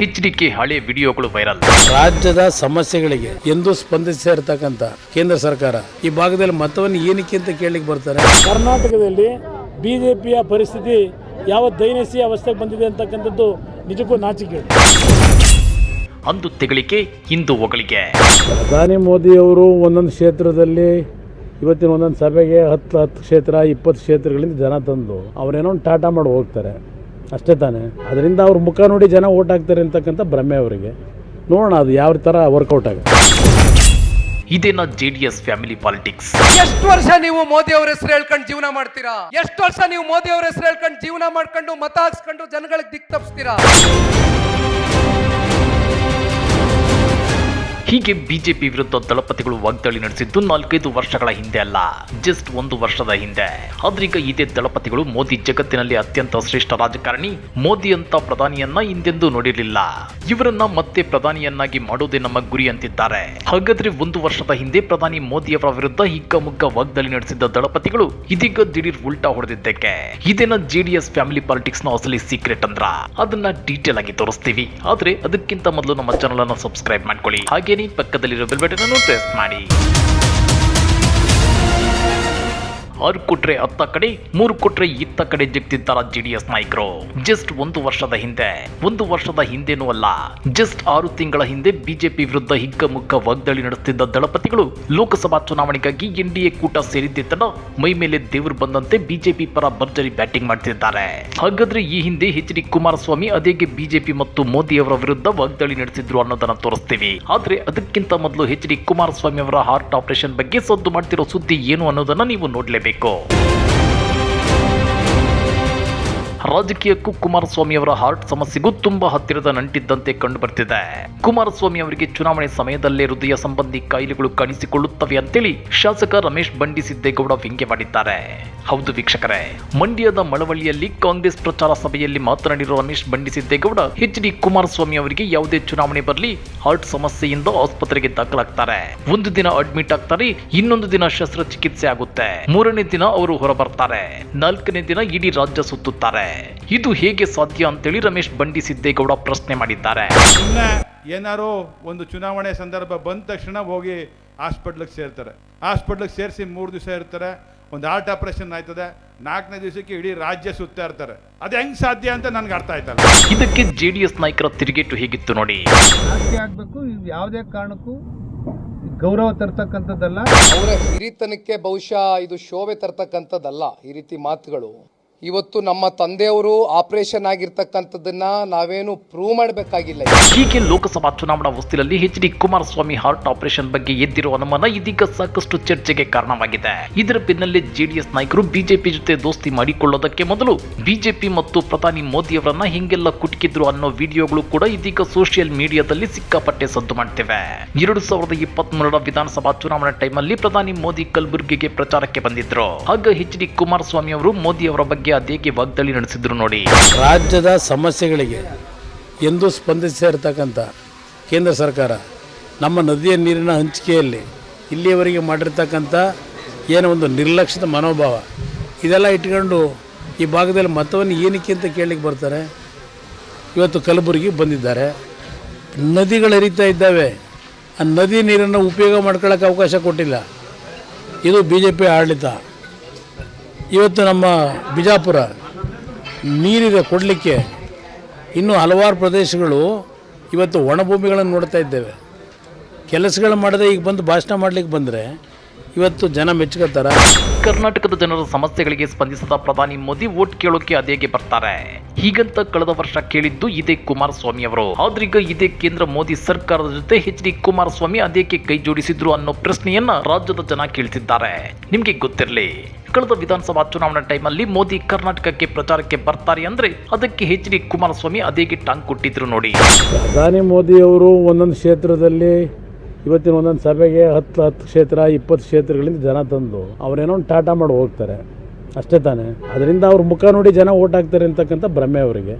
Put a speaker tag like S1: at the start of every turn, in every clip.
S1: HDK ಹಳೆ ವಿಡಿಯೋಗಳು viral.
S2: ರಾಜ್ಯದ ಸಮಸ್ಯೆಗಳಿಗೆ ಎಂದು ಸ್ಪಂದಿಸ್ತಾ ಇರತಕ್ಕಂತ ಕೇಂದ್ರ ಸರ್ಕಾರ ಈ ಭಾಗದಲ್ಲಿ ಮತವನ್ನು ಏನಕ್ಕೆ ಅಂತ ಕೇಳಲಿಕ್ಕೆ ಬರ್ತಾರೆ.
S3: ಕರ್ನಾಟಕದಲ್ಲಿ ಬಿಜೆಪಿಯ ಪರಿಸ್ಥಿತಿ ಯಾವ ದೈನಸ್ಯ ಅವಸ್ಥೆಗೆ ಬಂದಿದೆ ಅಂತಕ್ಕಂಥದ್ದು ನಿಜಕ್ಕೂ ನಾಚಿಕೆ.
S1: ಅಂದು ತೆಗಳಿಕೆ, ಇಂದು ಹೊಗಳಿಕೆ.
S2: ಪ್ರಧಾನಿ ಮೋದಿಯವರು ಒಂದೊಂದು ಕ್ಷೇತ್ರದಲ್ಲಿ ಇವತ್ತಿನ ಒಂದೊಂದು ಸಭೆಗೆ 10 ಕ್ಷೇತ್ರ 20 ಕ್ಷೇತ್ರಗಳಿಂದ ಜನ ತಂದು ಅವರೇನೋ ಟಾಟಾ ಮಾಡಿ ಹೋಗ್ತಾರೆ ಅಷ್ಟೇ ತಾನೆ. ಅದರಿಂದ ಅವ್ರ ಮುಖ ನೋಡಿ ಜನ ಓಟ್ ಹಾಕ್ತಾರೆ ಅಂತಕ್ಕಂಥ ಭ್ರಮೆ ಅವರಿಗೆ. ನೋಡೋಣ ಅದು ಯಾವ ಥರ ವರ್ಕೌಟ್ ಆಗುತ್ತೆ.
S1: ಇದೇನಾ ಜೆಡಿಎಸ್ ಫ್ಯಾಮಿಲಿ ಪಾಲಿಟಿಕ್ಸ್?
S4: ಎಷ್ಟು ವರ್ಷ ನೀವು ಮೋದಿ ಅವರ ಹೆಸರು ಹೇಳ್ಕೊಂಡು ಜೀವನ ಮಾಡ್ತೀರಾ? ಎಷ್ಟು ವರ್ಷ ನೀವು ಮೋದಿ ಅವರ ಹೆಸರು ಹೇಳ್ಕೊಂಡು ಜೀವನ ಮಾಡ್ಕೊಂಡು ಮತ ಹಾಕ್ಸ್ಕೊಂಡು ಜನಗಳಿಗೆ ದಿಕ್ಕು ತಪ್ಪಿಸ್ತೀರಾ?
S1: ಹೀಗೆ ಬಿಜೆಪಿ ವಿರುದ್ಧ ದಳಪತಿಗಳು ವಾಗ್ದಾಳಿ ನಡೆಸಿದ್ದು 4-5 ವರ್ಷಗಳ ಹಿಂದೆ ಅಲ್ಲ, ಜಸ್ಟ್ 1 ವರ್ಷದ ಹಿಂದೆ. ಆದ್ರೀಗ ಇದೇ ದಳಪತಿಗಳು ಮೋದಿ ಜಗತ್ತಿನಲ್ಲಿ ಅತ್ಯಂತ ಶ್ರೇಷ್ಠ ರಾಜಕಾರಣಿ, ಮೋದಿ ಅಂತ ಪ್ರಧಾನಿಯನ್ನ ಹಿಂದೆಂದೂ ನೋಡಿರಲಿಲ್ಲ, ಇವರನ್ನ ಮತ್ತೆ ಪ್ರಧಾನಿಯನ್ನಾಗಿ ಮಾಡೋದೇ ನಮ್ಮ ಗುರಿ ಅಂತಿದ್ದಾರೆ. ಹಾಗಾದ್ರೆ 1 ವರ್ಷದ ಹಿಂದೆ ಪ್ರಧಾನಿ ಮೋದಿಯವರ ವಿರುದ್ಧ ಹಿಗ್ಗಾಮುಗ್ಗಾ ವಾಗ್ದಾಳಿ ನಡೆಸಿದ್ದ ದಳಪತಿಗಳು ಇದೀಗ ದಿಢೀರ್ ಉಲ್ಟಾ ಹೊಡೆದಿದ್ದಕ್ಕೆ ಇದೇನ ಜೆಡಿಎಸ್ ಫ್ಯಾಮಿಲಿ ಪಾಲಿಟಿಕ್ಸ್ ನ ಅಸಲಿ ಸೀಕ್ರೆಟ್ ಅಂದ್ರ ಅದನ್ನ ಡೀಟೇಲ್ ಆಗಿ ತೋರಿಸ್ತೀವಿ. ಆದ್ರೆ ಅದಕ್ಕಿಂತ ಮೊದಲು ನಮ್ಮ ಚಾನಲ್ ಅನ್ನು ಸಬ್ಸ್ಕ್ರೈಬ್ ಮಾಡ್ಕೊಳ್ಳಿ, ಹಾಗೆ ಪಕ್ಕದಲ್ಲಿರೋ ಬೆಲ್ ಬಟನ್ ಅನ್ನು ಪ್ರೆಸ್ ಮಾಡಿ. 6 ಕೊಟ್ರೆ 10 ಕಡೆ, 3 ಕೊಟ್ರೆ ಇತ್ತ ಕಡೆ ಜಗ್ತಿದ್ದಾರ ಜೆಡಿಎಸ್ ನಾಯಕರು. ಜಸ್ಟ್ 1 ವರ್ಷದ ಹಿಂದೆ, 1 ವರ್ಷದ ಹಿಂದೇನೂ ಅಲ್ಲ, ಜಸ್ಟ್ 6 ತಿಂಗಳ ಹಿಂದೆ ಬಿಜೆಪಿ ವಿರುದ್ಧ ಹಿಗ್ಗಾಮುಗ್ಗಾ ವಾಗ್ದಾಳಿ ನಡೆಸುತ್ತಿದ್ದ ದಳಪತಿಗಳು ಲೋಕಸಭಾ ಚುನಾವಣೆಗಾಗಿ ಎನ್ಡಿಎ ಕೂಟ ಸೇರಿದ್ದೇ ತಡ ಮೈ ಮೇಲೆ ದೇವರು ಬಂದಂತೆ ಬಿಜೆಪಿ ಪರ ಭರ್ಜರಿ ಬ್ಯಾಟಿಂಗ್ ಮಾಡ್ತಿದ್ದಾರೆ. ಹಾಗಾದ್ರೆ ಈ ಹಿಂದೆ ಎಚ್.ಡಿ. ಕುಮಾರಸ್ವಾಮಿ ಅದೇಗೆ ಬಿಜೆಪಿ ಮತ್ತು ಮೋದಿ ಅವರ ವಿರುದ್ಧ ವಾಗ್ದಾಳಿ ನಡೆಸಿದ್ರು ಅನ್ನೋದನ್ನ ತೋರಿಸ್ತೀವಿ. ಆದ್ರೆ ಅದಕ್ಕಿಂತ ಮೊದಲು ಎಚ್.ಡಿ. ಕುಮಾರಸ್ವಾಮಿ ಅವರ ಹಾರ್ಟ್ ಆಪರೇಷನ್ ಬಗ್ಗೆ ಸದ್ದು ಮಾಡ್ತಿರೋ ಸುದ್ದಿ ಏನು ಅನ್ನೋದನ್ನ ನೀವು ನೋಡ್ಲೇಬೇಕು. ರಾಜಕೀಯಕ್ಕೂ ಕುಮಾರಸ್ವಾಮಿ ಅವರ ಹಾರ್ಟ್ ಸಮಸ್ಯೆಗೂ ತುಂಬಾ ಹತ್ತಿರದ ನಂಟಿದ್ದಂತೆ ಕಂಡು ಬರ್ತಿದೆ. ಕುಮಾರಸ್ವಾಮಿ ಅವರಿಗೆ ಚುನಾವಣೆ ಸಮಯದಲ್ಲೇ ಹೃದಯ ಸಂಬಂಧಿ ಕಾಯಿಲೆಗಳು ಕಾಣಿಸಿಕೊಳ್ಳುತ್ತವೆ ಅಂತೇಳಿ ಶಾಸಕ ರಮೇಶ್ ಬಂಡಿಸಿದ್ದೇಗೌಡ ವ್ಯಂಗ್ಯವಾಡಿದ್ದಾರೆ. ಹೌದು ವೀಕ್ಷಕರೇ, ಮಂಡ್ಯದ ಮಳವಳ್ಳಿಯಲ್ಲಿ ಕಾಂಗ್ರೆಸ್ ಪ್ರಚಾರ ಸಭೆಯಲ್ಲಿ ಮಾತನಾಡಿರುವ ರಮೇಶ್ ಬಂಡಿಸಿದ್ದೇಗೌಡ ಎಚ್.ಡಿ. ಕುಮಾರಸ್ವಾಮಿ ಅವರಿಗೆ ಯಾವುದೇ ಚುನಾವಣೆ ಬರಲಿ ಹಾರ್ಟ್ ಸಮಸ್ಯೆಯಿಂದ ಆಸ್ಪತ್ರೆಗೆ ದಾಖಲಾಗ್ತಾರೆ. 1 ದಿನ ಅಡ್ಮಿಟ್ ಆಗ್ತಾರೆ, ಇನ್ನೊಂದು ದಿನ ಶಸ್ತ್ರಚಿಕಿತ್ಸೆ ಆಗುತ್ತೆ, 3ನೇ ದಿನ ಅವರು ಹೊರಬರ್ತಾರೆ, 4ನೇ ದಿನ ಇಡೀ ರಾಜ್ಯ ಸುತ್ತುತ್ತಾರೆ. ಇದು ಹೇಗೆ ಸಾಧ್ಯ ಅಂತೇಳಿ ರಮೇಶ್ ಬಂಡಿಸಿದ್ದೇಗೌಡ ಪ್ರಶ್ನೆ ಮಾಡಿದ್ದಾರೆ.
S5: ಏನಾರು ಒಂದು ಚುನಾವಣೆ ಸಂದರ್ಭ ಬಂದ ತಕ್ಷಣ ಹೋಗಿ ಹಾಸ್ಪಿಟ್ಲಿಗೆ ಸೇರ್ತಾರೆ, ಹಾಸ್ಪಿಟ್ಲಿಗೆ ಸೇರಿಸಿ 3 ದಿವಸ ಇರ್ತಾರೆ, ಒಂದು ಹಾರ್ಟ್ ಆಪರೇಷನ್ ಆಯ್ತದೆ, 4ನೇ ದಿವಸಕ್ಕೆ ಇಡೀ ರಾಜ್ಯ ಸುತ್ತಾ ಇರ್ತಾರೆ. ಅದು ಹೆಂಗ್ ಸಾಧ್ಯ ಅಂತ ನನ್ಗೆ ಅರ್ಥ ಆಯ್ತಲ್ಲ.
S1: ಇದಕ್ಕೆ ಜೆಡಿಎಸ್ ನಾಯಕರ ತಿರುಗೇಟು ಹೇಗಿತ್ತು ನೋಡಿ.
S6: ಜಾಸ್ತಿ ಆಗ್ಬೇಕು, ಯಾವುದೇ ಕಾರಣಕ್ಕೂ ಗೌರವ ತರ್ತಕ್ಕಂಥದ್ದಲ್ಲ,
S4: ಅವರ ಹಿರಿತನಕ್ಕೆ ಬಹುಶಃ ಇದು ಶೋಭೆ ತರ್ತಕ್ಕಂಥದ್ದಲ್ಲ ಈ ರೀತಿ ಮಾತುಗಳು. ಇವತ್ತು ನಮ್ಮ ತಂದೆಯವರು ಆಪರೇಷನ್ ಆಗಿರ್ತಕ್ಕಂಥದ್ದನ್ನ ನಾವೇನು ಪ್ರೂವ್ ಮಾಡಬೇಕಾಗಿಲ್ಲ.
S1: ಹೀಗೆ ಲೋಕಸಭಾ ಚುನಾವಣಾ ಹೊಸ್ತಿಲಲ್ಲಿ ಎಚ್.ಡಿ. ಕುಮಾರಸ್ವಾಮಿ ಹಾರ್ಟ್ ಆಪರೇಷನ್ ಬಗ್ಗೆ ಎದ್ದಿರುವ ಅನುಮಾನ ಇದೀಗ ಸಾಕಷ್ಟು ಚರ್ಚೆಗೆ ಕಾರಣವಾಗಿದೆ. ಇದರ ಬೆನ್ನಲ್ಲೇ ಜೆಡಿಎಸ್ ನಾಯಕರು ಬಿಜೆಪಿ ಜೊತೆ ದೋಸ್ತಿ ಮಾಡಿಕೊಳ್ಳೋದಕ್ಕೆ ಮೊದಲು ಬಿಜೆಪಿ ಮತ್ತು ಪ್ರಧಾನಿ ಮೋದಿ ಅವರನ್ನ ಹಿಂಗೆಲ್ಲ ಕುಟುಕಿದ್ರು ಅನ್ನೋ ವಿಡಿಯೋಗಳು ಕೂಡ ಇದೀಗ ಸೋಷಿಯಲ್ ಮೀಡಿಯಾದಲ್ಲಿ ಸಿಕ್ಕಾಪಟ್ಟೆ ಸದ್ದು ಮಾಡ್ತಿವೆ. 2023ರ ವಿಧಾನಸಭಾ ಚುನಾವಣಾ ಟೈಮಲ್ಲಿ ಪ್ರಧಾನಿ ಮೋದಿ ಕಲಬುರಗಿಗೆ ಪ್ರಚಾರಕ್ಕೆ ಬಂದಿದ್ರು. ಆಗ ಎಚ್.ಡಿ. ಕುಮಾರಸ್ವಾಮಿ ಅವರು ಮೋದಿ ಅವರ ಬಗ್ಗೆ ಅದೇಗೆ ವಾಗ್ದಾಳಿ ನಡೆಸಿದ್ರು ನೋಡಿ.
S2: ರಾಜ್ಯದ ಸಮಸ್ಯೆಗಳಿಗೆ ಎಂದು ಸ್ಪಂದಿಸ್ತಾ ಇರತಕ್ಕಂಥ ಕೇಂದ್ರ ಸರ್ಕಾರ ನಮ್ಮ ನದಿಯ ನೀರಿನ ಹಂಚಿಕೆಯಲ್ಲಿ ಇಲ್ಲಿಯವರೆಗೆ ಮಾಡಿರ್ತಕ್ಕಂಥ ಏನೋ ಒಂದು ನಿರ್ಲಕ್ಷ್ಯದ ಮನೋಭಾವ ಇದೆಲ್ಲ ಇಟ್ಕೊಂಡು ಈ ಭಾಗದಲ್ಲಿ ಮತವನ್ನು ಏನಕ್ಕೆ ಅಂತ ಕೇಳಲಿಕ್ಕೆ ಬರ್ತಾರೆ. ಇವತ್ತು ಕಲಬುರಗಿ ಬಂದಿದ್ದಾರೆ, ನದಿಗಳು ಹರಿತಾ ಇದ್ದಾವೆ, ಆ ನದಿ ನೀರನ್ನು ಉಪಯೋಗ ಮಾಡ್ಕೊಳ್ಳೋಕ್ಕೆ ಅವಕಾಶ ಕೊಟ್ಟಿಲ್ಲ. ಇದು BJP ಆಡಳಿತ. ಇವತ್ತು ನಮ್ಮ ಬಿಜಾಪುರ ನೀರಿದೆ ಕೊಡಲಿಕ್ಕೆ, ಇನ್ನೂ ಹಲವಾರು ಪ್ರದೇಶಗಳು ಇವತ್ತು ಒಣಭೂಮಿಗಳನ್ನು ನೋಡ್ತಾ ಇದ್ದೇವೆ. ಕೆಲಸಗಳು ಮಾಡದೆ ಈಗ ಬಂದು ಭಾಷಣ ಮಾಡಲಿಕ್ಕೆ ಬಂದರೆ ಇವತ್ತು ಜನ ಮೆಚ್ಚುತ್ತಾರೆ.
S1: ಕರ್ನಾಟಕದ ಜನರ ಸಮಸ್ಯೆಗಳಿಗೆ ಸ್ಪಂದಿಸದ ಪ್ರಧಾನಿ ಮೋದಿ ವೋಟ್ ಕೇಳೋಕೆ ಅದೇಗೆ ಬರ್ತಾರೆ. ಹೀಗಂತ ಕಳೆದ ವರ್ಷ ಕೇಳಿದ್ದು ಇದೇ ಕುಮಾರಸ್ವಾಮಿ ಅವರು. ಆದ್ರೀಗ ಇದೇ ಕೇಂದ್ರ ಮೋದಿ ಸರ್ಕಾರದ ಜೊತೆ ಎಚ್.ಡಿ. ಕುಮಾರಸ್ವಾಮಿ ಅದೇಕೆ ಕೈ ಜೋಡಿಸಿದ್ರು ಅನ್ನೋ ಪ್ರಶ್ನೆಯನ್ನ ರಾಜ್ಯದ ಜನ ಕೇಳ್ತಿದ್ದಾರೆ. ನಿಮ್ಗೆ ಗೊತ್ತಿರಲಿ, ಕಳೆದ ವಿಧಾನಸಭಾ ಚುನಾವಣಾ ಟೈಮಲ್ಲಿ ಮೋದಿ ಕರ್ನಾಟಕಕ್ಕೆ ಪ್ರಚಾರಕ್ಕೆ ಬರ್ತಾರೆ ಅಂದ್ರೆ ಅದಕ್ಕೆ ಎಚ್.ಡಿ. ಕುಮಾರಸ್ವಾಮಿ ಅದೇಗೆ ಟಾಂಗ್ ಕೊಟ್ಟಿದ್ರು ನೋಡಿ.
S2: ಪ್ರಧಾನಿ ಮೋದಿಯವರು ಒಂದೊಂದು ಕ್ಷೇತ್ರದಲ್ಲಿ ಇವತ್ತಿನ ಒಂದೊಂದು ಸಭೆಗೆ 10 ಕ್ಷೇತ್ರ 20 ಕ್ಷೇತ್ರಗಳಿಂದ ಜನ ತಂದು ಅವರೇನೋ ಟಾಟಾ ಮಾಡಿ ಹೋಗ್ತಾರೆ ಅಷ್ಟೇ ತಾನೆ. ಅದರಿಂದ ಅವ್ರ ಮುಖ ನೋಡಿ ಜನ ಓಟ್ ಹಾಕ್ತಾರೆ ಅಂತಕ್ಕಂಥ ಭ್ರಮೆ ಅವರಿಗೆ.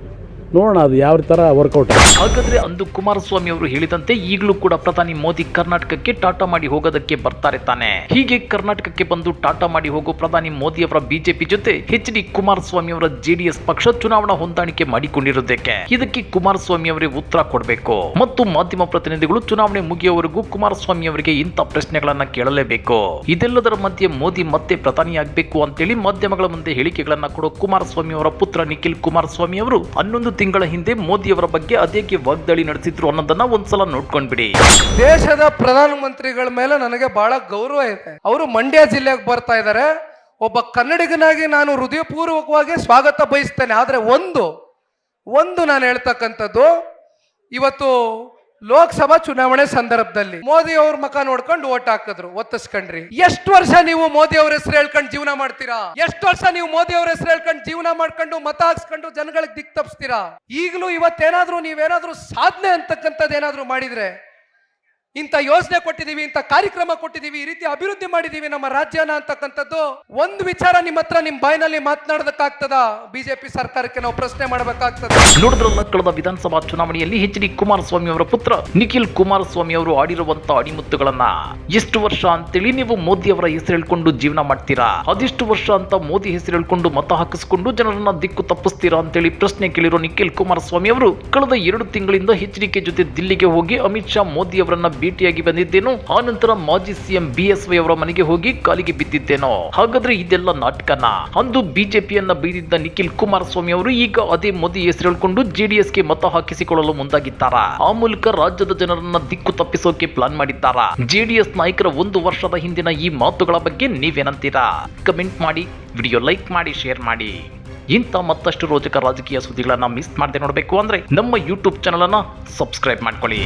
S2: ನೋಡೋಣ ಅದು ಯಾವ ಥರ ವರ್ಕೌಟ್ ಆಗುತ್ತೆ.
S1: ಹಾಗಾದ್ರೆ ಅಂದು ಕುಮಾರಸ್ವಾಮಿ ಅವರು ಹೇಳಿದಂತೆ ಈಗಲೂ ಕೂಡ ಪ್ರಧಾನಿ ಮೋದಿ ಕರ್ನಾಟಕಕ್ಕೆ ಟಾಟಾ ಮಾಡಿ ಹೋಗೋದಕ್ಕೆ ಬರ್ತಾರೆ ತಾನೆ. ಹೀಗೆ ಕರ್ನಾಟಕಕ್ಕೆ ಬಂದು ಟಾಟಾ ಮಾಡಿ ಹೋಗೋ ಪ್ರಧಾನಿ ಮೋದಿ ಅವರ ಬಿಜೆಪಿ ಜೊತೆ ಎಚ್.ಡಿ. ಕುಮಾರಸ್ವಾಮಿ ಅವರ ಜೆಡಿಎಸ್ ಪಕ್ಷ ಚುನಾವಣಾ ಹೊಂದಾಣಿಕೆ ಮಾಡಿಕೊಂಡಿರುವುದಕ್ಕೆ ಇದಕ್ಕೆ ಕುಮಾರಸ್ವಾಮಿ ಅವರೇ ಉತ್ತರ ಕೊಡಬೇಕು ಮತ್ತು ಮಾಧ್ಯಮ ಪ್ರತಿನಿಧಿಗಳು ಚುನಾವಣೆ ಮುಗಿಯುವವರೆಗೂ ಕುಮಾರಸ್ವಾಮಿ ಅವರಿಗೆ ಇಂಥ ಪ್ರಶ್ನೆಗಳನ್ನ ಕೇಳಲೇಬೇಕು. ಇದೆಲ್ಲದರ ಮಧ್ಯೆ ಮೋದಿ ಮತ್ತೆ ಪ್ರಧಾನಿಯಾಗಬೇಕು ಅಂತೇಳಿ ಮಾಧ್ಯಮಗಳ ಮುಂದೆ ಹೇಳಿಕೆಗಳನ್ನ ಕೊಡೋ ಕುಮಾರಸ್ವಾಮಿ ಅವರ ಪುತ್ರ ನಿಖಿಲ್ ಕುಮಾರಸ್ವಾಮಿ ಅವರು 11 ತಿಂಗಳ ಹಿಂದೆ ಮೋದಿ ಅವರ ಬಗ್ಗೆ ಅದೇಕೆ ವಾಗ್ದಾಳಿ ನಡೆಸಿದ್ರು ಅನ್ನೋದನ್ನ ಒಂದ್ಸಲ ನೋಡ್ಕೊಂಡ್ಬಿಡಿ.
S4: ದೇಶದ ಪ್ರಧಾನಮಂತ್ರಿಗಳ ಮೇಲೆ ನನಗೆ ಬಹಳ ಗೌರವ ಇದೆ. ಅವರು ಮಂಡ್ಯ ಜಿಲ್ಲೆಗೆ ಬರ್ತಾ ಇದ್ದಾರೆ. ಒಬ್ಬ ಕನ್ನಡಿಗನಾಗಿ ನಾನು ಹೃದಯಪೂರ್ವಕವಾಗಿ ಸ್ವಾಗತ ಬಯಸ್ತೇನೆ. ಆದ್ರೆ ಒಂದು ನಾನು ಹೇಳ್ತಕ್ಕಂಥದ್ದು, ಇವತ್ತು ಲೋಕಸಭಾ ಚುನಾವಣೆ ಸಂದರ್ಭದಲ್ಲಿ ಮೋದಿ ಅವ್ರ ಮುಖ ನೋಡ್ಕೊಂಡು ಓಟ್ ಹಾಕಿದ್ರು, ಒತ್ತಿಸ್ಕೊಂಡ್ರಿ. ಎಷ್ಟು ವರ್ಷ ನೀವು ಮೋದಿ ಅವ್ರ ಹೆಸರು ಹೇಳ್ಕೊಂಡು ಜೀವನ ಮಾಡ್ತೀರಾ? ಎಷ್ಟು ವರ್ಷ ನೀವು ಮೋದಿ ಅವ್ರ ಹೆಸರು ಹೇಳ್ಕೊಂಡು ಜೀವನ ಮಾಡ್ಕೊಂಡು ಮತ ಹಾಕ್ಸ್ಕೊಂಡು ಜನಗಳಿಗೆ ದಿಕ್ ತಪ್ಪಿಸ್ತೀರಾ? ಈಗಲೂ ಇವತ್ತೇನಾದ್ರೂ ನೀವೇನಾದ್ರೂ ಸಾಧನೆ ಅಂತಕ್ಕಂಥದ್ದು ಏನಾದ್ರೂ ಮಾಡಿದ್ರೆ, ಇಂಥ ಯೋಜನೆ ಕೊಟ್ಟಿದೀವಿ, ಇಂಥ ಕಾರ್ಯಕ್ರಮ ಕೊಟ್ಟಿದೀವಿ, ಈ ರೀತಿ ಅಭಿವೃದ್ಧಿ ಮಾಡಿದೀವಿ ನಮ್ಮ ರಾಜ್ಯನ ಅಂತಕ್ಕಂಥದ್ದು ಒಂದು ವಿಚಾರ ನಿಮ್ಮ ಹತ್ರ ನಿಮ್ಮ ಬಾಯಿನಲ್ಲಿ ಮಾತನಾಡೋದಕ್ಕಾಗ್ತದ? ಬಿಜೆಪಿ ಸರ್ಕಾರಕ್ಕೆ ನಾವು ಪ್ರಶ್ನೆ ಮಾಡಬೇಕಾಗ್ತದೆ.
S1: ನೋಡಿದ್ರಲ್ಲ, ಕಳೆದ ವಿಧಾನಸಭಾ ಚುನಾವಣೆಯಲ್ಲಿ ಎಚ್.ಡಿ. ಕುಮಾರಸ್ವಾಮಿ ಅವರ ಪುತ್ರ ನಿಖಿಲ್ ಕುಮಾರಸ್ವಾಮಿ ಅವರು ಆಡಿರುವಂತ ಅಡಿಮುತ್ತುಗಳನ್ನ. ಎಷ್ಟು ವರ್ಷ ಅಂತೇಳಿ ನೀವು ಮೋದಿ ಅವರ ಹೆಸರು ಹೇಳ್ಕೊಂಡು ಜೀವನ ಮಾಡ್ತೀರಾ? ಅದೆಷ್ಟು ವರ್ಷ ಅಂತ ಮೋದಿ ಹೆಸರು ಹೇಳ್ಕೊಂಡು ಮತ ಹಾಕಿಸ್ಕೊಂಡು ಜನರನ್ನ ದಿಕ್ಕು ತಪ್ಪಿಸ್ತೀರಾ ಅಂತೇಳಿ ಪ್ರಶ್ನೆ ಕೇಳಿರೋ ನಿಖಿಲ್ ಕುಮಾರಸ್ವಾಮಿ ಅವರು ಕಳೆದ 2 ತಿಂಗಳಿಂದ ಎಚ್.ಡಿ.ಕೆ ಜೊತೆ ದಿಲ್ಲಿಗೆ ಹೋಗಿ ಅಮಿತ್ ಶಾ ಮೋದಿ ಅವರನ್ನ ಭೇಟಿಯಾಗಿ ಬಂದಿದ್ದೇನೋ, ಆ ನಂತರ ಮಾಜಿ ಸಿಎಂ BSY ಅವರ ಮನೆಗೆ ಹೋಗಿ ಕಾಲಿಗೆ ಬಿದ್ದಿದ್ದೇನೋ. ಹಾಗಾದ್ರೆ ಇದೆಲ್ಲ ನಾಟಕನ? ಅಂದು ಬಿಜೆಪಿಯನ್ನ ಬೈದಿದ್ದ ನಿಖಿಲ್ ಕುಮಾರಸ್ವಾಮಿ ಅವರು ಈಗ ಅದೇ ಮೋದಿ ಹೆಸರು ಹೇಳ್ಕೊಂಡು JDSಗೆ ಮತ ಹಾಕಿಸಿಕೊಳ್ಳಲು ಮುಂದಾಗಿದ್ದಾರಾ? ಆ ಮೂಲಕ ರಾಜ್ಯದ ಜನರನ್ನ ದಿಕ್ಕು ತಪ್ಪಿಸೋಕೆ ಪ್ಲಾನ್ ಮಾಡಿದ್ದಾರಾ? JDS ನಾಯಕರ 1 ವರ್ಷದ ಹಿಂದಿನ ಈ ಮಾತುಗಳ ಬಗ್ಗೆ ನೀವೇನಂತೀರಾ? ಕಮೆಂಟ್ ಮಾಡಿ, ವಿಡಿಯೋ ಲೈಕ್ ಮಾಡಿ, ಶೇರ್ ಮಾಡಿ. ಇಂಥ ಮತ್ತಷ್ಟು ರೋಚಕ ರಾಜಕೀಯ ಸುದ್ದಿಗಳನ್ನ ಮಿಸ್ ಮಾಡದೆ ನೋಡಬೇಕು ಅಂದ್ರೆ ನಮ್ಮ ಯೂಟ್ಯೂಬ್ ಚಾನಲ್ ಅನ್ನ ಸಬ್ಸ್ಕ್ರೈಬ್ ಮಾಡ್ಕೊಳ್ಳಿ.